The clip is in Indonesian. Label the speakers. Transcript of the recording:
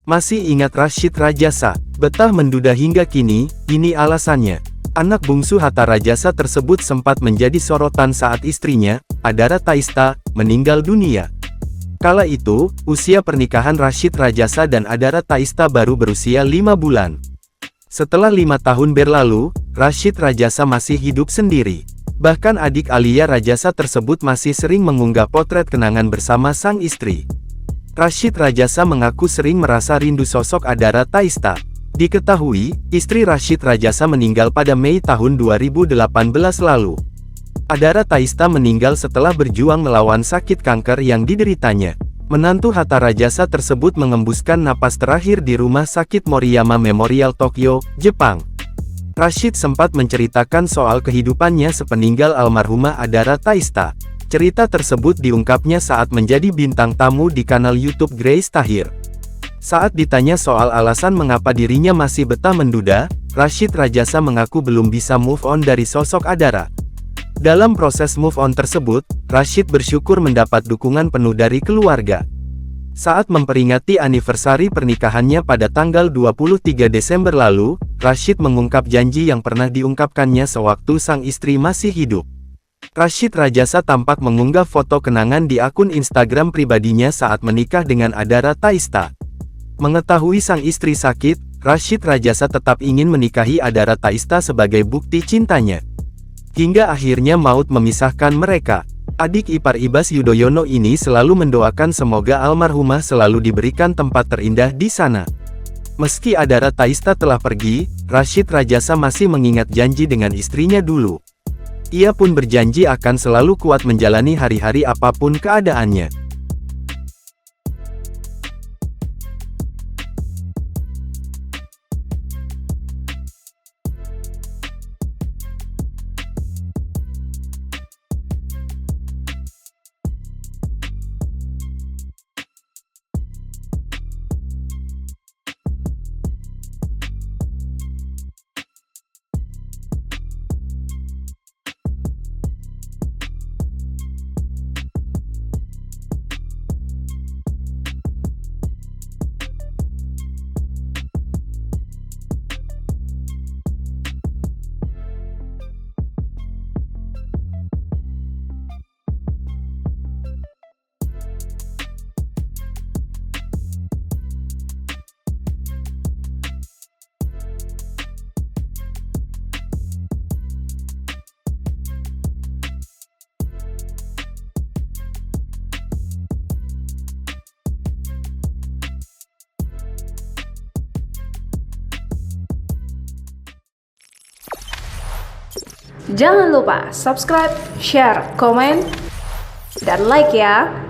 Speaker 1: Masih ingat Rashid Rajasa? Betah menduda hingga kini, ini alasannya. Anak bungsu Hatta Rajasa tersebut sempat menjadi sorotan saat istrinya, Adara Taista, meninggal dunia. Kala itu, usia pernikahan Rashid Rajasa dan Adara Taista baru berusia 5 bulan. Setelah 5 tahun berlalu, Rashid Rajasa masih hidup sendiri. Bahkan adik Alia Rajasa tersebut masih sering mengunggah potret kenangan bersama sang istri. Rashid Rajasa mengaku sering merasa rindu sosok Adara Taista. Diketahui, istri Rashid Rajasa meninggal pada Mei tahun 2018 lalu. Adara Taista meninggal setelah berjuang melawan sakit kanker yang dideritanya. Menantu Hatta Rajasa tersebut mengembuskan napas terakhir di Rumah Sakit Moriyama Memorial Tokyo, Jepang. Rashid sempat menceritakan soal kehidupannya sepeninggal almarhumah Adara Taista. Cerita tersebut diungkapnya saat menjadi bintang tamu di kanal YouTube Grace Tahir. Saat ditanya soal alasan mengapa dirinya masih betah menduda, Rashid Rajasa mengaku belum bisa move on dari sosok Adara. Dalam proses move on tersebut, Rashid bersyukur mendapat dukungan penuh dari keluarga. Saat memperingati anniversary pernikahannya pada tanggal 23 Desember lalu, Rashid mengungkap janji yang pernah diungkapkannya sewaktu sang istri masih hidup. Rashid Rajasa tampak mengunggah foto kenangan di akun Instagram pribadinya saat menikah dengan Adara Taista. Mengetahui sang istri sakit, Rashid Rajasa tetap ingin menikahi Adara Taista sebagai bukti cintanya. Hingga akhirnya maut memisahkan mereka. Adik ipar Ibas Yudhoyono ini selalu mendoakan semoga almarhumah selalu diberikan tempat terindah di sana. Meski Adara Taista telah pergi, Rashid Rajasa masih mengingat janji dengan istrinya dulu. Ia pun berjanji akan selalu kuat menjalani hari-hari apapun keadaannya.
Speaker 2: Jangan lupa subscribe, share, komen, dan like ya.